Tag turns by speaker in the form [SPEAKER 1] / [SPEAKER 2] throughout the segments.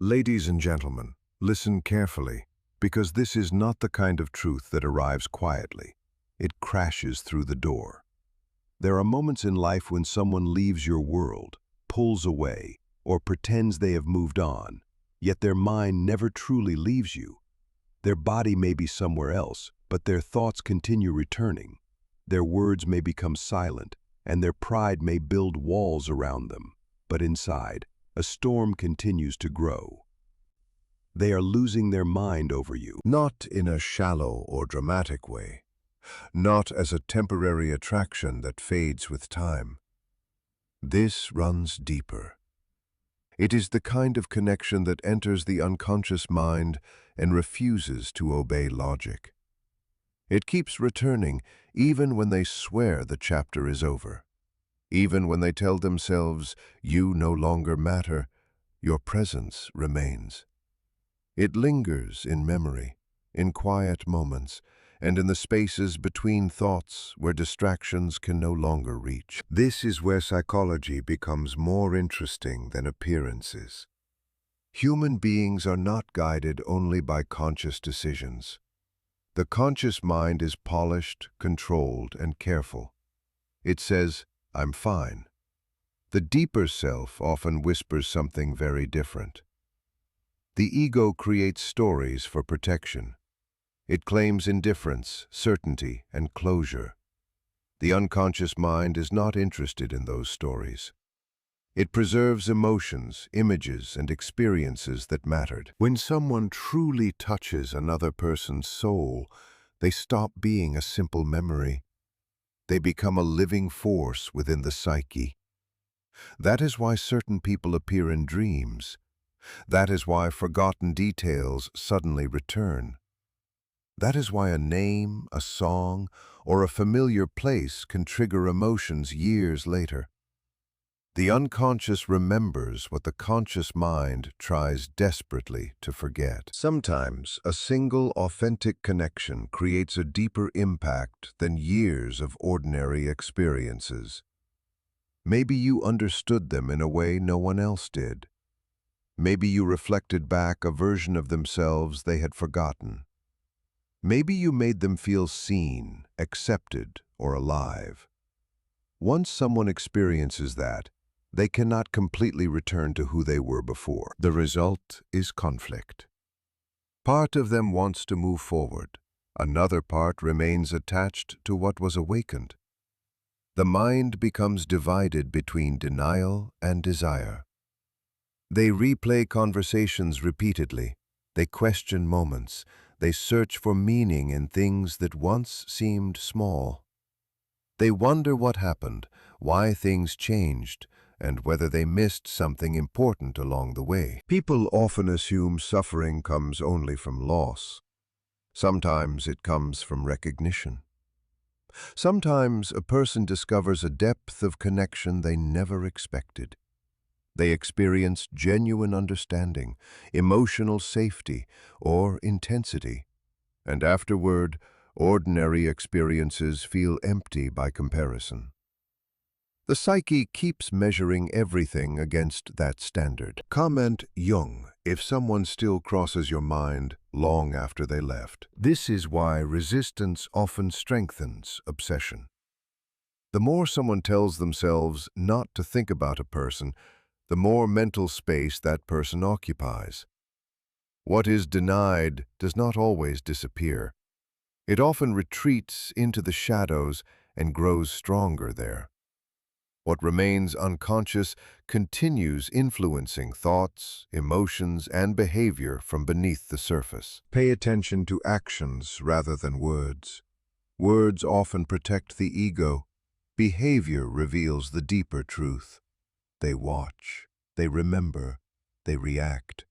[SPEAKER 1] Ladies and gentlemen, listen carefully, because this is not the kind of truth that arrives quietly. It crashes through the door. There are moments in life when someone leaves your world, pulls away, or pretends they have moved on, yet their mind never truly leaves you. Their body may be somewhere else, but their thoughts continue returning. Their words may become silent, and their pride may build walls around them. But inside, a storm continues to grow. They are losing their mind over you. Not in a shallow or dramatic way. Not as a temporary attraction that fades with time. This runs deeper. It is the kind of connection that enters the unconscious mind and refuses to obey logic. It keeps returning even when they swear the chapter is over. Even when they tell themselves, you no longer matter, your presence remains. It lingers in memory, in quiet moments, and in the spaces between thoughts where distractions can no longer reach. This is where psychology becomes more interesting than appearances. Human beings are not guided only by conscious decisions. The conscious mind is polished, controlled, and careful. It says, I'm fine. The deeper self often whispers something very different. The ego creates stories for protection. It claims indifference, certainty, and closure. The unconscious mind is not interested in those stories. It preserves emotions, images, and experiences that mattered. When someone truly touches another person's soul, they stop being a simple memory. They become a living force within the psyche. That is why certain people appear in dreams. That is why forgotten details suddenly return. That is why a name, a song, or a familiar place can trigger emotions years later. The unconscious remembers what the conscious mind tries desperately to forget. Sometimes, a single authentic connection creates a deeper impact than years of ordinary experiences. Maybe you understood them in a way no one else did. Maybe you reflected back a version of themselves they had forgotten. Maybe you made them feel seen, accepted, or alive. Once someone experiences that, they cannot completely return to who they were before. The result is conflict. Part of them wants to move forward. Another part remains attached to what was awakened. The mind becomes divided between denial and desire. They replay conversations repeatedly. They question moments. They search for meaning in things that once seemed small. They wonder what happened, why things changed, and whether they missed something important along the way. People often assume suffering comes only from loss. Sometimes it comes from recognition. Sometimes a person discovers a depth of connection they never expected. They experience genuine understanding, emotional safety, or intensity, and afterward, ordinary experiences feel empty by comparison. The psyche keeps measuring everything against that standard. Comment Jung if someone still crosses your mind long after they left. This is why resistance often strengthens obsession. The more someone tells themselves not to think about a person, the more mental space that person occupies. What is denied does not always disappear. It often retreats into the shadows and grows stronger there. What remains unconscious continues influencing thoughts, emotions, and behavior from beneath the surface. Pay attention to actions rather than words. Words often protect the ego. Behavior reveals the deeper truth. They watch, they remember, they react.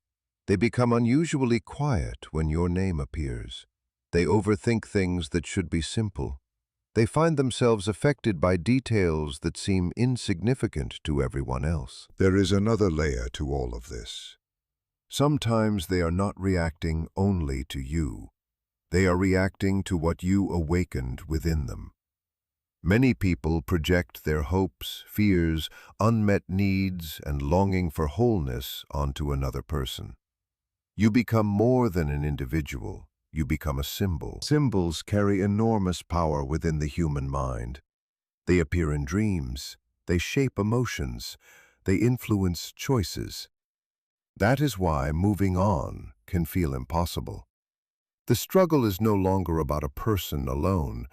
[SPEAKER 1] They become unusually quiet when your name appears. They overthink things that should be simple. They find themselves affected by details that seem insignificant to everyone else. There is another layer to all of this. Sometimes they are not reacting only to you. They are reacting to what you awakened within them. Many people project their hopes, fears, unmet needs, and longing for wholeness onto another person. You become more than an individual. You become a symbol. Symbols carry enormous power within the human mind. They appear in dreams. They shape emotions. They influence choices. That is why moving on can feel impossible. The struggle is no longer about a person alone.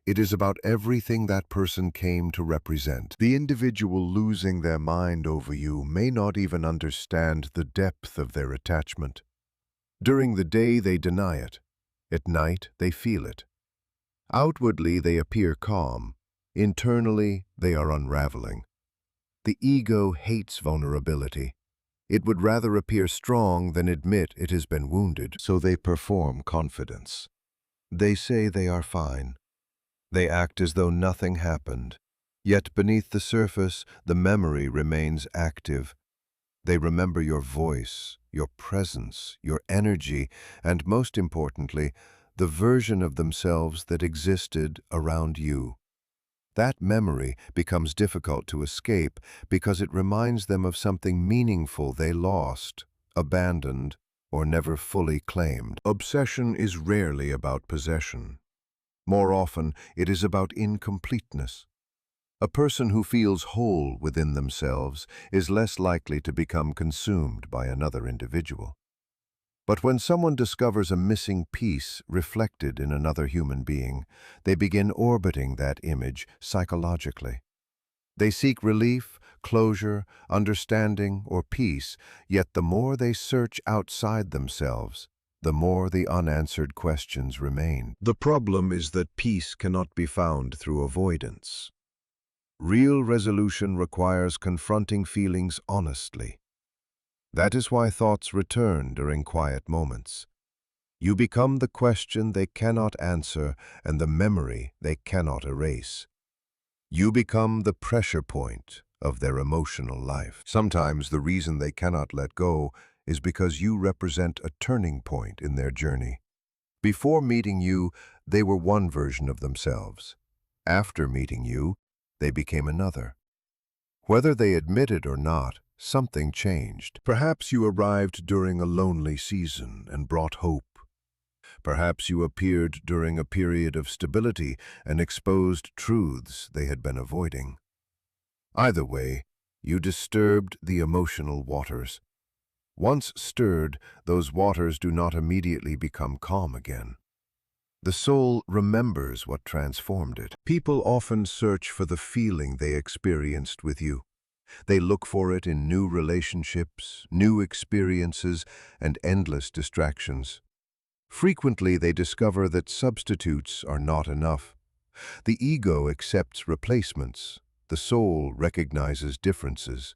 [SPEAKER 1] It is about everything that person came to represent. The individual losing their mind over you may not even understand the depth of their attachment. During the day, they deny it. At night, they feel it. Outwardly, they appear calm. Internally, they are unraveling. The ego hates vulnerability. It would rather appear strong than admit it has been wounded, so they perform confidence. They say they are fine. They act as though nothing happened. Yet beneath the surface, the memory remains active. They remember your voice, your presence, your energy, and most importantly, the version of themselves that existed around you. That memory becomes difficult to escape because it reminds them of something meaningful they lost, abandoned, or never fully claimed. Obsession is rarely about possession. More often, it is about incompleteness. A person who feels whole within themselves is less likely to become consumed by another individual. But when someone discovers a missing piece reflected in another human being, they begin orbiting that image psychologically. They seek relief, closure, understanding, or peace, yet the more they search outside themselves, the more the unanswered questions remain. The problem is that peace cannot be found through avoidance. Real resolution requires confronting feelings honestly. That is why thoughts return during quiet moments. You become the question they cannot answer and the memory they cannot erase. You become the pressure point of their emotional life. Sometimes the reason they cannot let go is because you represent a turning point in their journey. Before meeting you, they were one version of themselves. After meeting you, they became another. Whether they admit it or not, something changed. Perhaps you arrived during a lonely season and brought hope. Perhaps you appeared during a period of stability and exposed truths they had been avoiding. Either way, you disturbed the emotional waters. Once stirred, those waters do not immediately become calm again. The soul remembers what transformed it. People often search for the feeling they experienced with you. They look for it in new relationships, new experiences, and endless distractions. Frequently, they discover that substitutes are not enough. The ego accepts replacements. The soul recognizes differences.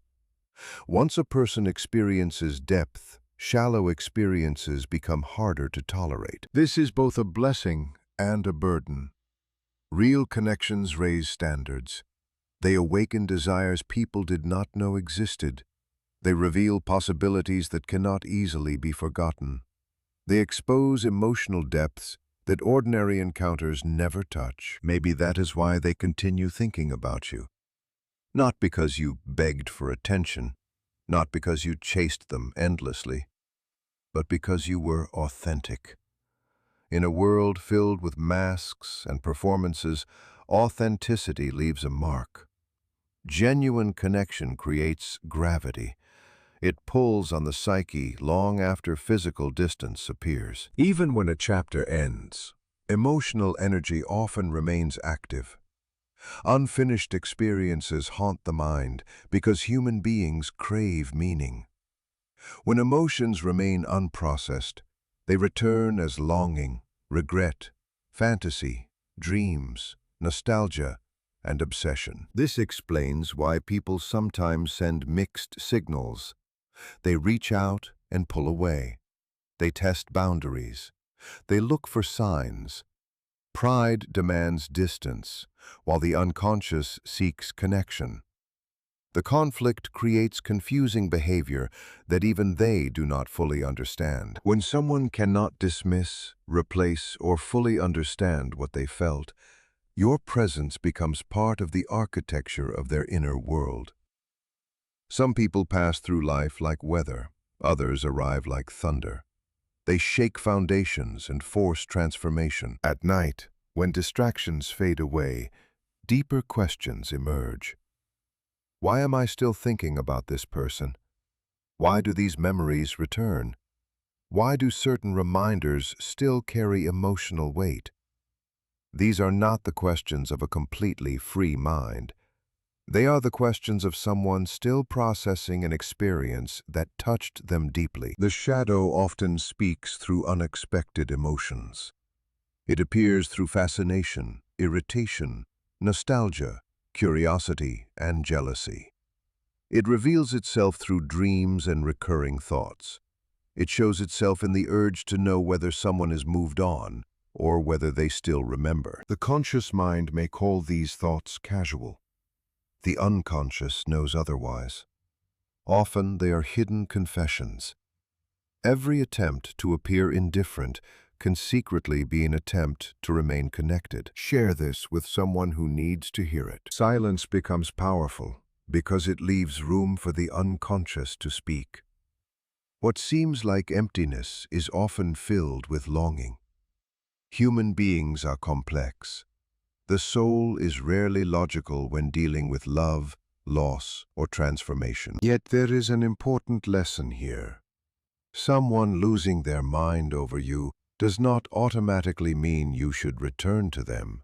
[SPEAKER 1] Once a person experiences depth, shallow experiences become harder to tolerate. This is both a blessing and a burden. Real connections raise standards. They awaken desires people did not know existed. They reveal possibilities that cannot easily be forgotten. They expose emotional depths that ordinary encounters never touch. Maybe that is why they continue thinking about you. Not because you begged for attention, not because you chased them endlessly, but because you were authentic. In a world filled with masks and performances, authenticity leaves a mark. Genuine connection creates gravity. It pulls on the psyche long after physical distance appears. Even when a chapter ends, emotional energy often remains active. Unfinished experiences haunt the mind because human beings crave meaning. When emotions remain unprocessed, they return as longing, regret, fantasy, dreams, nostalgia, and obsession. This explains why people sometimes send mixed signals. They reach out and pull away. They test boundaries. They look for signs. Pride demands distance, while the unconscious seeks connection. The conflict creates confusing behavior that even they do not fully understand. When someone cannot dismiss, replace, or fully understand what they felt, Your presence becomes part of the architecture of their inner world. Some people pass through life like weather, others arrive like thunder. They shake foundations and force transformation. At night, when distractions fade away, deeper questions emerge. Why am I still thinking about this person? Why do these memories return? Why do certain reminders still carry emotional weight? These are not the questions of a completely free mind. They are the questions of someone still processing an experience that touched them deeply. The shadow often speaks through unexpected emotions. It appears through fascination, irritation, nostalgia, curiosity, and jealousy. It reveals itself through dreams and recurring thoughts. It shows itself in the urge to know whether someone has moved on or whether they still remember. The conscious mind may call these thoughts casual. The unconscious knows otherwise. Often they are hidden confessions. Every attempt to appear indifferent can secretly be an attempt to remain connected. Share this with someone who needs to hear it. Silence becomes powerful because it leaves room for the unconscious to speak. What seems like emptiness is often filled with longing. Human beings are complex. The soul is rarely logical when dealing with love, loss, or transformation. Yet there is an important lesson here. Someone losing their mind over you does not automatically mean you should return to them.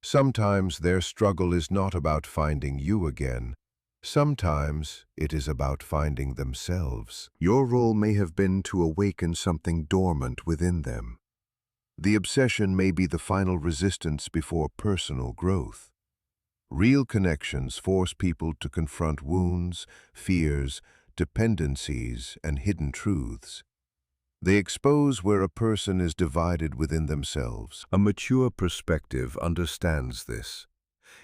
[SPEAKER 1] Sometimes their struggle is not about finding you again. Sometimes it is about finding themselves. Your role may have been to awaken something dormant within them. The obsession may be the final resistance before personal growth. Real connections force people to confront wounds, fears, dependencies, and hidden truths. They expose where a person is divided within themselves. A mature perspective understands this.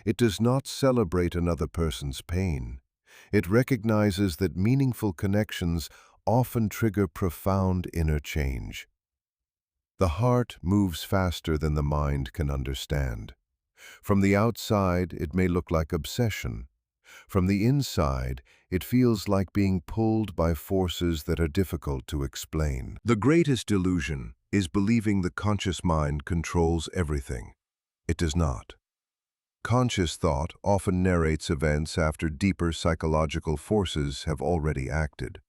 [SPEAKER 1] It does not celebrate another person's pain. It recognizes that meaningful connections often trigger profound inner change. The heart moves faster than the mind can understand. From the outside, it may look like obsession. From the inside, it feels like being pulled by forces that are difficult to explain. The greatest illusion is believing the conscious mind controls everything. It does not. Conscious thought often narrates events after deeper psychological forces have already acted.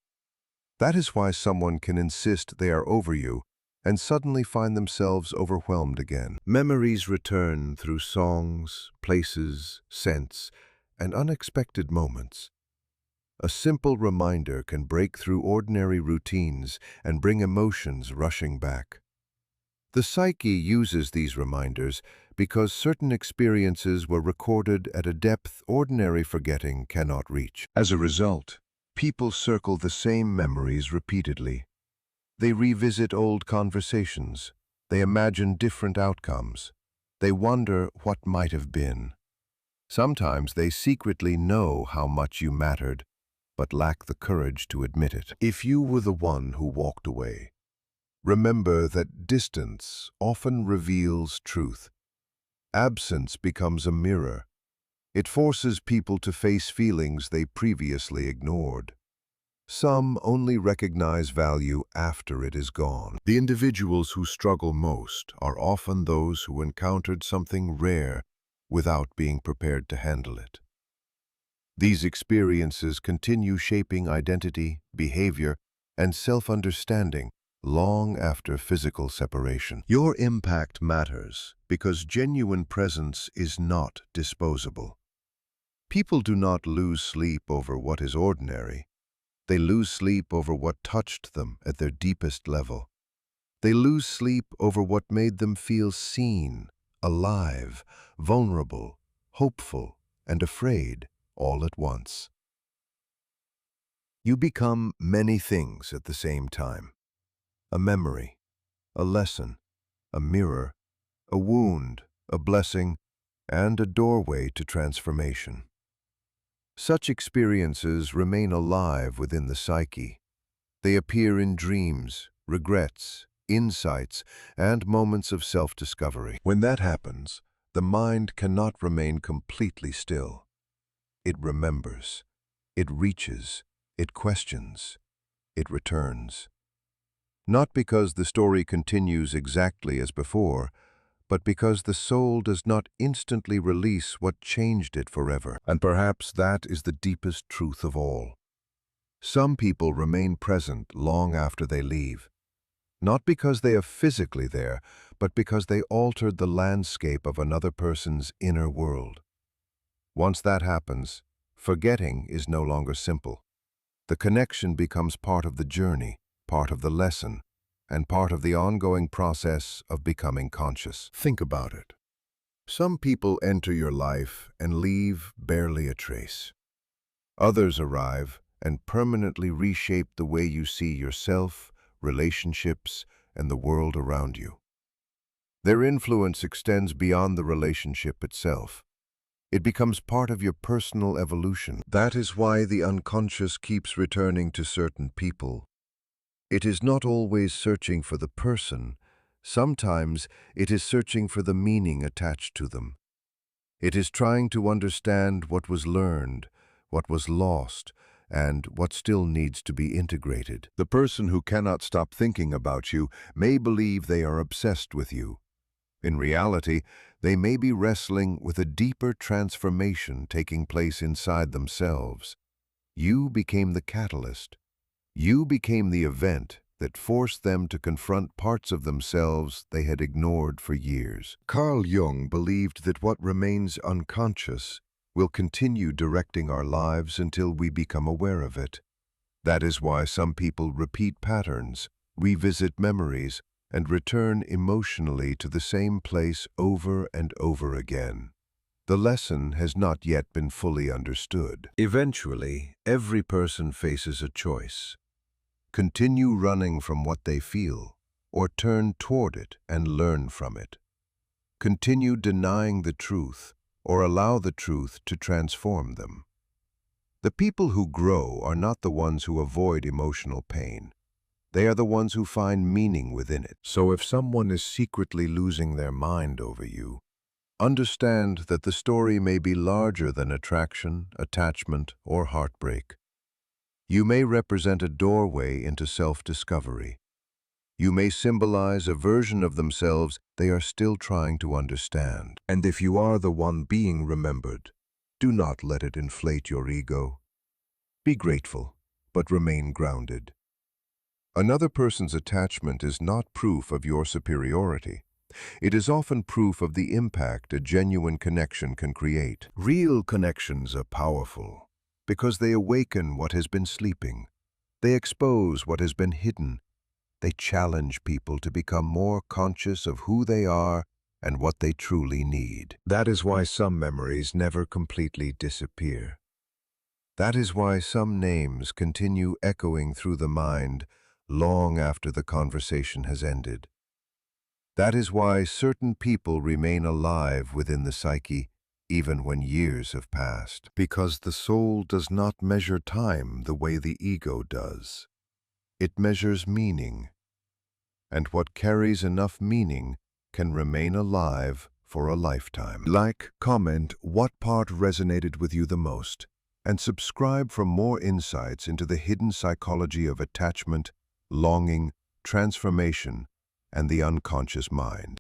[SPEAKER 1] That is why someone can insist they are over you and suddenly find themselves overwhelmed again. Memories return through songs, places, scents, and unexpected moments. A simple reminder can break through ordinary routines and bring emotions rushing back. The psyche uses these reminders because certain experiences were recorded at a depth ordinary forgetting cannot reach. As a result, people circle the same memories repeatedly. They revisit old conversations. They imagine different outcomes. They wonder what might have been. Sometimes they secretly know how much you mattered, but lack the courage to admit it. If you were the one who walked away, remember that distance often reveals truth. Absence becomes a mirror. It forces people to face feelings they previously ignored. Some only recognize value after it is gone. The individuals who struggle most are often those who encountered something rare without being prepared to handle it. These experiences continue shaping identity, behavior, and self-understanding long after physical separation. Your impact matters because genuine presence is not disposable. People do not lose sleep over what is ordinary. They lose sleep over what touched them at their deepest level. They lose sleep over what made them feel seen, alive, vulnerable, hopeful, and afraid all at once. You become many things at the same time. A memory, a lesson, a mirror, a wound, a blessing, and a doorway to transformation. Such experiences remain alive within the psyche. They appear in dreams, regrets, insights, and moments of self-discovery. When that happens, the mind cannot remain completely still. It remembers, it reaches, it questions, it returns. Not because the story continues exactly as before, but because the soul does not instantly release what changed it forever. And perhaps that is the deepest truth of all. Some people remain present long after they leave, not because they are physically there, but because they altered the landscape of another person's inner world. Once that happens, forgetting is no longer simple. The connection becomes part of the journey, part of the lesson, and part of the ongoing process of becoming conscious. Think about it. Some people enter your life and leave barely a trace. Others arrive and permanently reshape the way you see yourself, relationships, and the world around you. Their influence extends beyond the relationship itself. It becomes part of your personal evolution. That is why the unconscious keeps returning to certain people. It is not always searching for the person. Sometimes it is searching for the meaning attached to them. It is trying to understand what was learned, what was lost, and what still needs to be integrated. The person who cannot stop thinking about you may believe they are obsessed with you. In reality, they may be wrestling with a deeper transformation taking place inside themselves. You became the catalyst. You became the event that forced them to confront parts of themselves they had ignored for years. Carl Jung believed that what remains unconscious will continue directing our lives until we become aware of it. That is why some people repeat patterns, revisit memories, and return emotionally to the same place over and over again. The lesson has not yet been fully understood. Eventually, every person faces a choice. Continue running from what they feel, or turn toward it and learn from it. Continue denying the truth, or allow the truth to transform them. The people who grow are not the ones who avoid emotional pain. They are the ones who find meaning within it. So if someone is secretly losing their mind over you, understand that the story may be larger than attraction, attachment, or heartbreak. You may represent a doorway into self-discovery. You may symbolize a version of themselves they are still trying to understand. And if you are the one being remembered, do not let it inflate your ego. Be grateful, but remain grounded. Another person's attachment is not proof of your superiority. It is often proof of the impact a genuine connection can create. Real connections are powerful because they awaken what has been sleeping. They expose what has been hidden. They challenge people to become more conscious of who they are and what they truly need. That is why some memories never completely disappear. That is why some names continue echoing through the mind long after the conversation has ended. That is why certain people remain alive within the psyche even when years have passed. Because the soul does not measure time the way the ego does. It measures meaning. And what carries enough meaning can remain alive for a lifetime. Like, comment what part resonated with you the most, and subscribe for more insights into the hidden psychology of attachment, longing, transformation, and the unconscious mind.